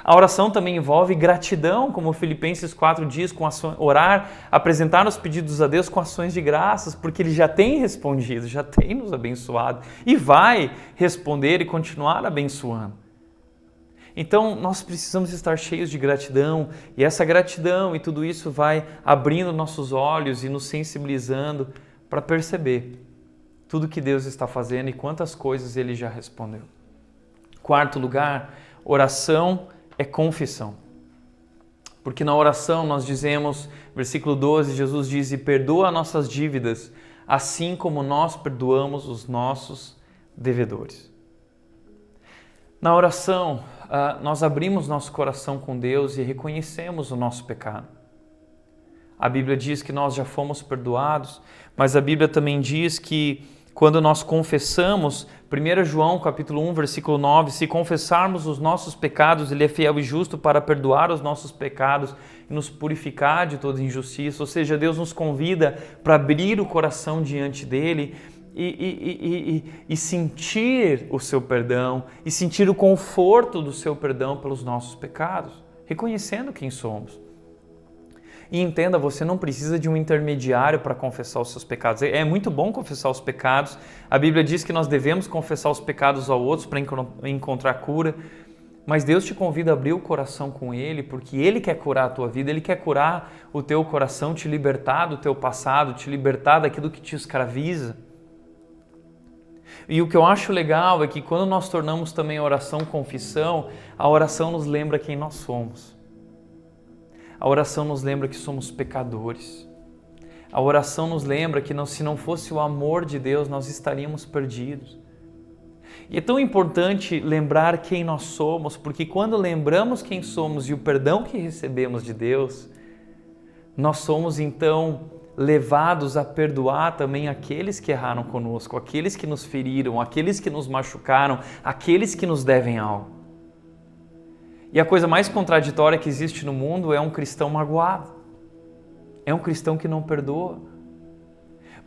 A oração também envolve gratidão, como Filipenses 4 diz, orar, apresentar os pedidos a Deus com ações de graças, porque Ele já tem respondido, já tem nos abençoado e vai responder e continuar abençoando. Então nós precisamos estar cheios de gratidão, e essa gratidão e tudo isso vai abrindo nossos olhos e nos sensibilizando para perceber tudo que Deus está fazendo e quantas coisas Ele já respondeu. Quarto lugar, oração é confissão. Porque na oração nós dizemos, versículo 12, Jesus diz: e perdoa nossas dívidas, assim como nós perdoamos os nossos devedores. Na oração, nós abrimos nosso coração com Deus e reconhecemos o nosso pecado. A Bíblia diz que nós já fomos perdoados, mas a Bíblia também diz que quando nós confessamos, 1 João capítulo 1, versículo 9, se confessarmos os nossos pecados, Ele é fiel e justo para perdoar os nossos pecados e nos purificar de toda injustiça. Ou seja, Deus nos convida para abrir o coração diante dEle e sentir o seu perdão, e sentir o conforto do seu perdão pelos nossos pecados, reconhecendo quem somos. E entenda, você não precisa de um intermediário para confessar os seus pecados. É muito bom confessar os pecados. A Bíblia diz que nós devemos confessar os pecados aos outros para encontrar cura. Mas Deus te convida a abrir o coração com Ele, porque Ele quer curar a tua vida, Ele quer curar o teu coração, te libertar do teu passado, te libertar daquilo que te escraviza. E o que eu acho legal é que quando nós tornamos também a oração confissão, a oração nos lembra quem nós somos. A oração nos lembra que somos pecadores. A oração nos lembra que se não fosse o amor de Deus, nós estaríamos perdidos. E é tão importante lembrar quem nós somos, porque quando lembramos quem somos e o perdão que recebemos de Deus, nós somos então levados a perdoar também aqueles que erraram conosco, aqueles que nos feriram, aqueles que nos machucaram, aqueles que nos devem algo. E a coisa mais contraditória que existe no mundo é um cristão magoado. É um cristão que não perdoa.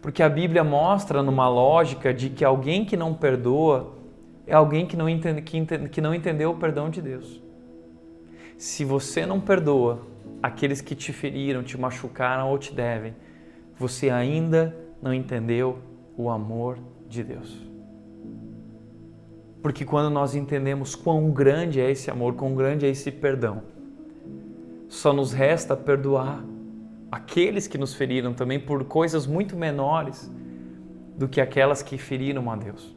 Porque a Bíblia mostra numa lógica de que alguém que não perdoa é alguém que não entendeu o perdão de Deus. Se você não perdoa aqueles que te feriram, te machucaram ou te devem, você ainda não entendeu o amor de Deus. Porque quando nós entendemos quão grande é esse amor, quão grande é esse perdão, só nos resta perdoar aqueles que nos feriram também por coisas muito menores do que aquelas que feriram a Deus.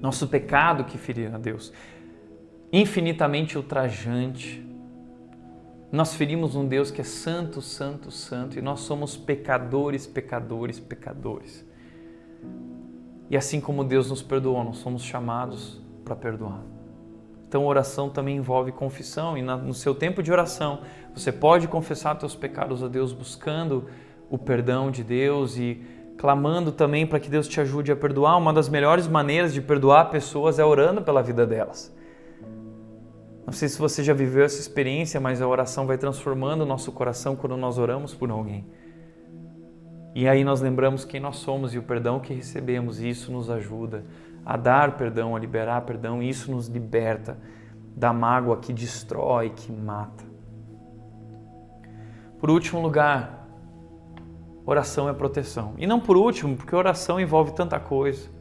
Nosso pecado que feriram a Deus, infinitamente ultrajante, Nós ferimos um Deus que é santo, santo, santo, e nós somos pecadores, pecadores, pecadores. E assim como Deus nos perdoou, nós somos chamados para perdoar. Então oração também envolve confissão, e no seu tempo de oração você pode confessar teus pecados a Deus, buscando o perdão de Deus e clamando também para que Deus te ajude a perdoar. Uma das melhores maneiras de perdoar pessoas é orando pela vida delas. Não sei se você já viveu essa experiência, mas a oração vai transformando o nosso coração quando nós oramos por alguém. E aí nós lembramos quem nós somos e o perdão que recebemos, e isso nos ajuda a dar perdão, a liberar perdão, e isso nos liberta da mágoa que destrói, que mata. Por último lugar, oração é proteção. E não por último, porque oração envolve tanta coisa.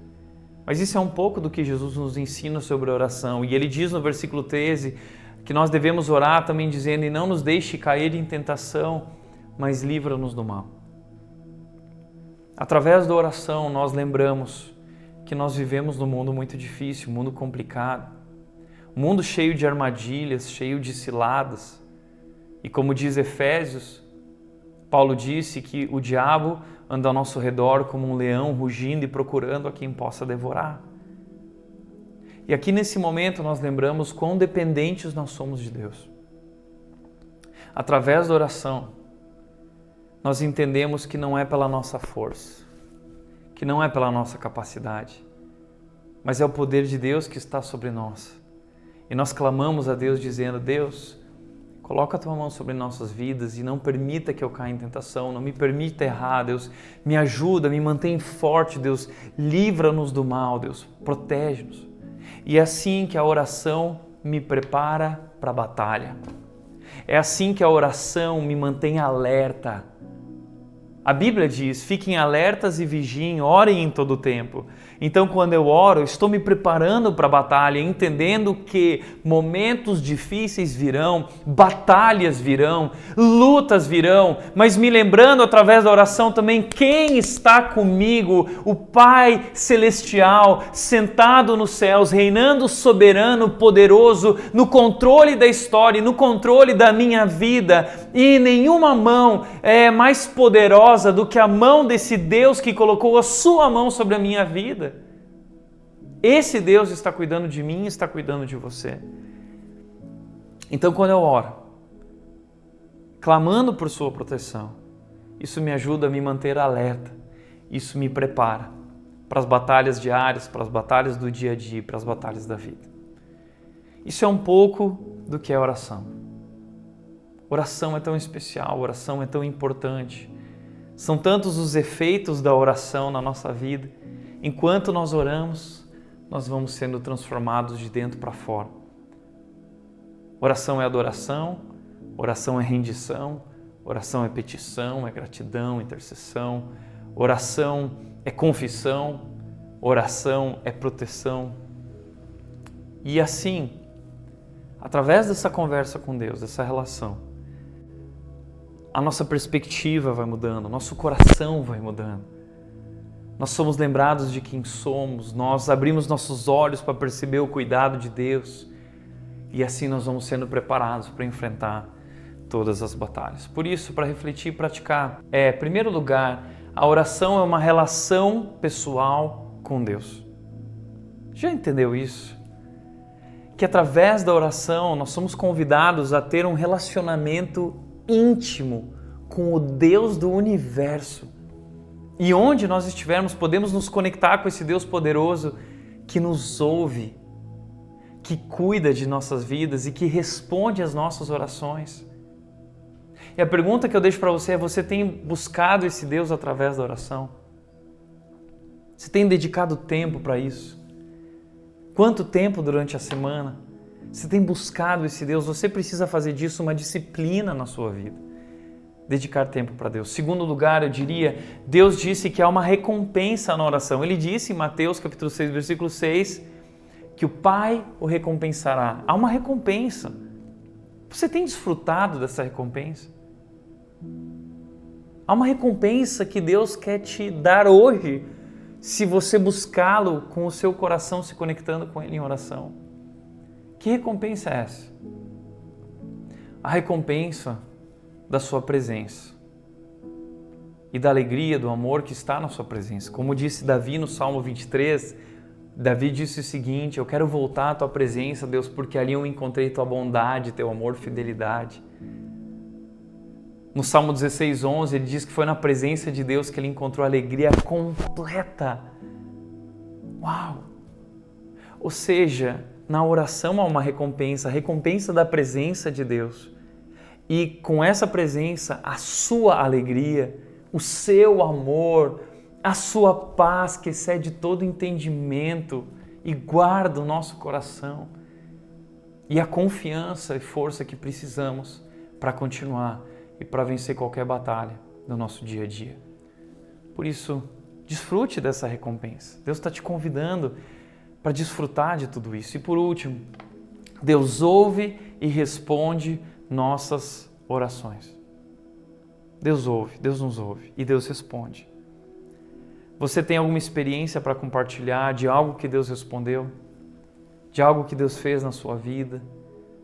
Mas isso é um pouco do que Jesus nos ensina sobre a oração. E ele diz no versículo 13 que nós devemos orar também dizendo: e não nos deixe cair em tentação, mas livra-nos do mal. Através da oração nós lembramos que nós vivemos num mundo muito difícil, um mundo complicado, um mundo cheio de armadilhas, cheio de ciladas. E como diz Efésios, Paulo disse que o diabo anda ao nosso redor como um leão rugindo e procurando a quem possa devorar. E aqui nesse momento nós lembramos quão dependentes nós somos de Deus. Através da oração, nós entendemos que não é pela nossa força, que não é pela nossa capacidade, mas é o poder de Deus que está sobre nós. E nós clamamos a Deus dizendo: Deus, coloca a tua mão sobre nossas vidas e não permita que eu caia em tentação, não me permita errar, Deus. Me ajuda, me mantém forte, Deus. Livra-nos do mal, Deus. Protege-nos. E é assim que a oração me prepara para a batalha. É assim que a oração me mantém alerta. A Bíblia diz: fiquem alertas e vigiem, orem em todo o tempo. Então, quando eu oro, estou me preparando para a batalha, entendendo que momentos difíceis virão, batalhas virão, lutas virão, mas me lembrando através da oração também quem está comigo, o Pai Celestial, sentado nos céus, reinando soberano, poderoso, no controle da história, no controle da minha vida, e nenhuma mão é mais poderosa do que a mão desse Deus que colocou a sua mão sobre a minha vida. Esse Deus está cuidando de mim, está cuidando de você. Então, quando eu oro, clamando por sua proteção, isso me ajuda a me manter alerta, isso me prepara para as batalhas diárias, para as batalhas do dia a dia, para as batalhas da vida. Isso é um pouco do que é oração. Oração é tão especial, oração é tão importante. São tantos os efeitos da oração na nossa vida. Enquanto nós oramos, nós vamos sendo transformados de dentro para fora. Oração é adoração, oração é rendição, oração é petição, é gratidão, intercessão, oração é confissão, oração é proteção. E assim, através dessa conversa com Deus, dessa relação, a nossa perspectiva vai mudando, nosso coração vai mudando. Nós somos lembrados de quem somos, nós abrimos nossos olhos para perceber o cuidado de Deus e assim nós vamos sendo preparados para enfrentar todas as batalhas. Por isso, para refletir e praticar, em primeiro lugar, a oração é uma relação pessoal com Deus. Já entendeu isso? Que através da oração nós somos convidados a ter um relacionamento íntimo com o Deus do universo. E onde nós estivermos, podemos nos conectar com esse Deus poderoso que nos ouve, que cuida de nossas vidas e que responde às nossas orações. E a pergunta que eu deixo para você é: você tem buscado esse Deus através da oração? Você tem dedicado tempo para isso? Quanto tempo durante a semana? Você tem buscado esse Deus? Você precisa fazer disso uma disciplina na sua vida. Dedicar tempo para Deus. Segundo lugar, eu diria, Deus disse que há uma recompensa na oração. Ele disse em Mateus capítulo 6, versículo 6, que o Pai o recompensará. Há uma recompensa. Você tem desfrutado dessa recompensa? Há uma recompensa que Deus quer te dar hoje, se você buscá-lo com o seu coração se conectando com Ele em oração. Que recompensa é essa? a recompensa da sua presença e da alegria, do amor que está na sua presença. Como disse Davi no Salmo 23, Davi disse o seguinte: eu quero voltar à tua presença, Deus, porque ali eu encontrei tua bondade, teu amor, fidelidade. No Salmo 16:11, ele diz que foi na presença de Deus que ele encontrou alegria completa. Uau! Ou seja, na oração há uma recompensa, a recompensa da presença de Deus. E com essa presença, a sua alegria, o seu amor, a sua paz que excede todo entendimento e guarda o nosso coração. E a confiança e força que precisamos para continuar e para vencer qualquer batalha do nosso dia a dia. Por isso, desfrute dessa recompensa. Deus está te convidando para desfrutar de tudo isso. E por último, Deus ouve e responde nossas orações. Deus ouve, Deus nos ouve e Deus responde. Você tem alguma experiência para compartilhar de algo que Deus respondeu? De algo que Deus fez na sua vida?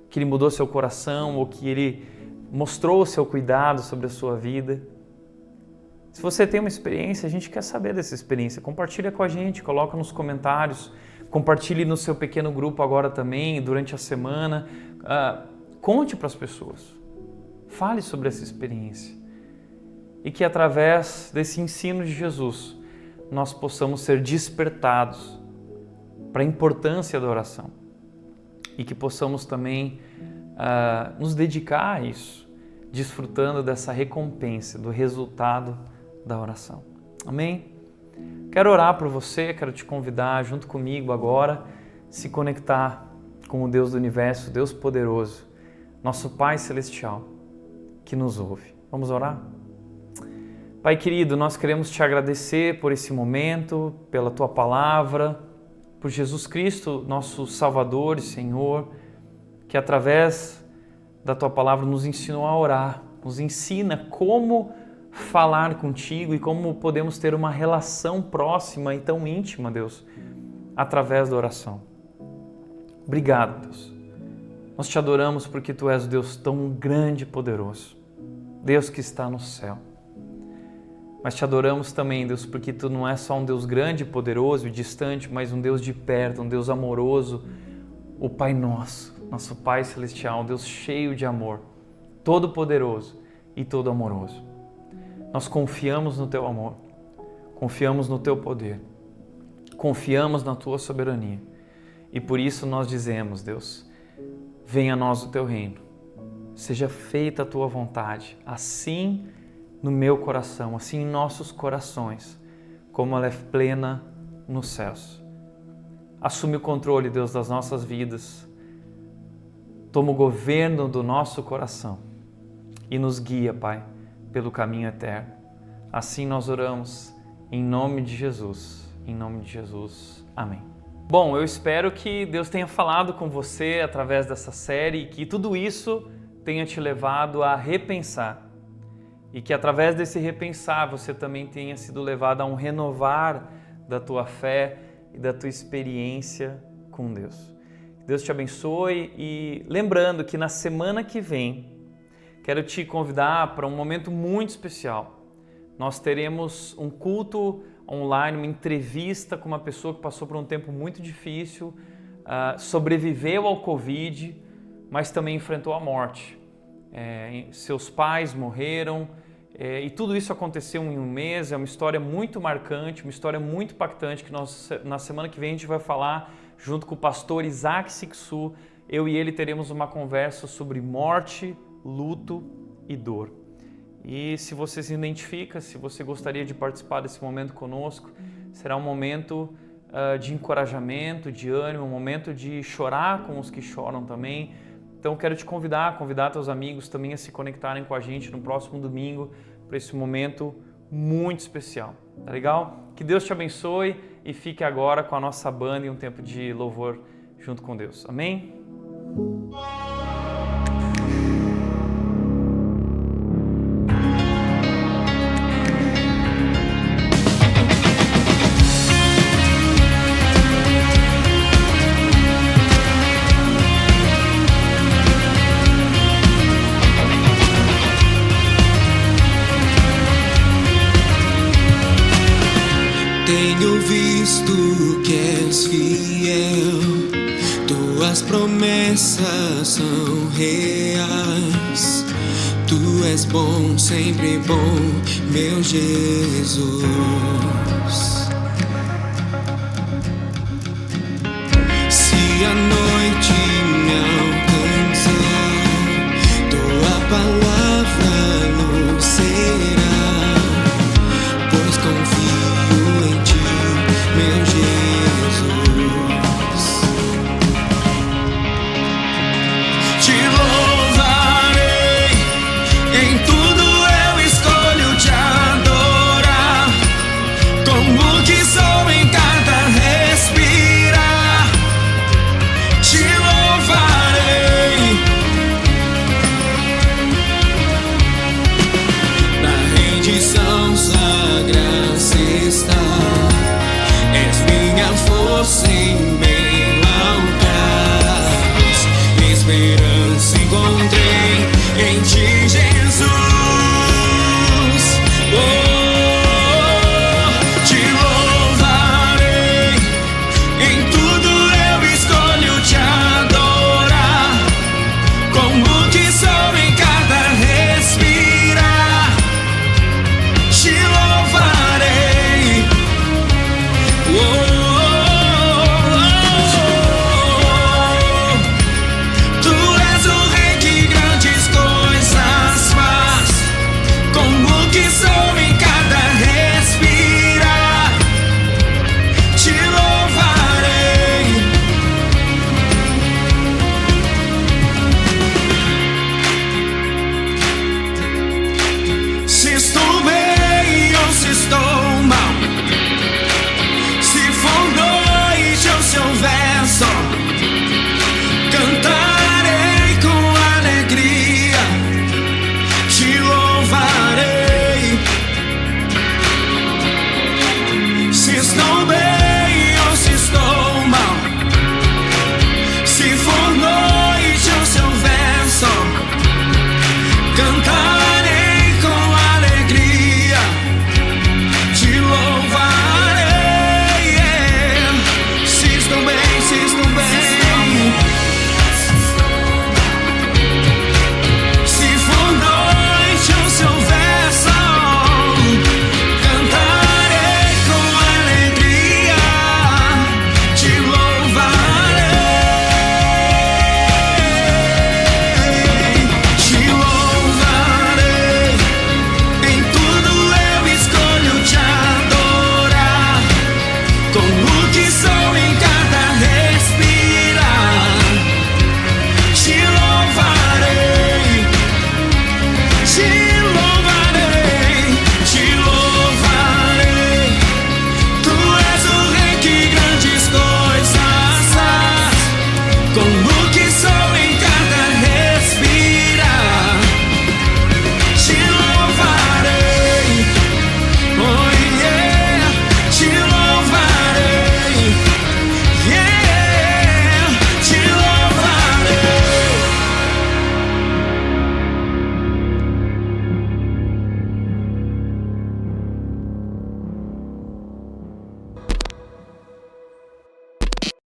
Que Ele mudou seu coração ou que Ele mostrou o seu cuidado sobre a sua vida? Se você tem uma experiência, a gente quer saber dessa experiência. Compartilha com a gente, coloca nos comentários, compartilhe no seu pequeno grupo agora também, durante a semana. Conte para as pessoas. Fale sobre essa experiência. E que através desse ensino de Jesus, nós possamos ser despertados para a importância da oração. E que possamos também nos dedicar a isso, desfrutando dessa recompensa, do resultado da oração. Amém? Quero orar por você, quero te convidar junto comigo agora, se conectar com o Deus do Universo, Deus poderoso, nosso Pai Celestial, que nos ouve. Vamos orar? Pai querido, nós queremos te agradecer por esse momento, pela Tua Palavra, por Jesus Cristo, nosso Salvador e Senhor, que através da Tua Palavra nos ensinou a orar, nos ensina como falar contigo e como podemos ter uma relação próxima e tão íntima, Deus, através da oração. Obrigado, Deus. Nós te adoramos porque Tu és o Deus tão grande e poderoso, Deus que está no céu. Mas te adoramos também, Deus, porque Tu não é só um Deus grande, poderoso e distante, mas um Deus de perto, um Deus amoroso, o Pai nosso, nosso Pai Celestial, um Deus cheio de amor, todo poderoso e todo amoroso. Nós confiamos no Teu amor, confiamos no Teu poder, confiamos na Tua soberania. E por isso nós dizemos, Deus, venha a nós o Teu reino, seja feita a Tua vontade, assim no meu coração, assim em nossos corações, como ela é plena nos céus. Assume o controle, Deus, das nossas vidas, toma o governo do nosso coração e nos guia, Pai, pelo caminho eterno. Assim nós oramos em nome de Jesus. Em nome de Jesus. Amém. Bom, eu espero que Deus tenha falado com você através dessa série e que tudo isso tenha te levado a repensar. E que através desse repensar você também tenha sido levado a um renovar da tua fé e da tua experiência com Deus. Que Deus te abençoe e lembrando que na semana que vem quero te convidar para um momento muito especial. Nós teremos um culto online, uma entrevista com uma pessoa que passou por um tempo muito difícil, sobreviveu ao Covid, mas também enfrentou a morte. Seus pais morreram e tudo isso aconteceu em um mês. É uma história muito marcante, uma história muito impactante que nós, na semana que vem, a gente vai falar junto com o pastor Isaac Sixu. Eu e ele teremos uma conversa sobre morte, luto e dor. E se você se identifica, se você gostaria de participar desse momento conosco, será um momento de encorajamento, de ânimo, um momento de chorar com os que choram também. Então quero te convidar teus amigos também a se conectarem com a gente no próximo domingo para esse momento muito especial. Tá legal? Que Deus te abençoe e fique agora com a nossa banda e um tempo de louvor junto com Deus. Amém? visto que és fiel, tuas promessas são reais. Tu és bom, sempre bom, meu Jesus. Se a noite me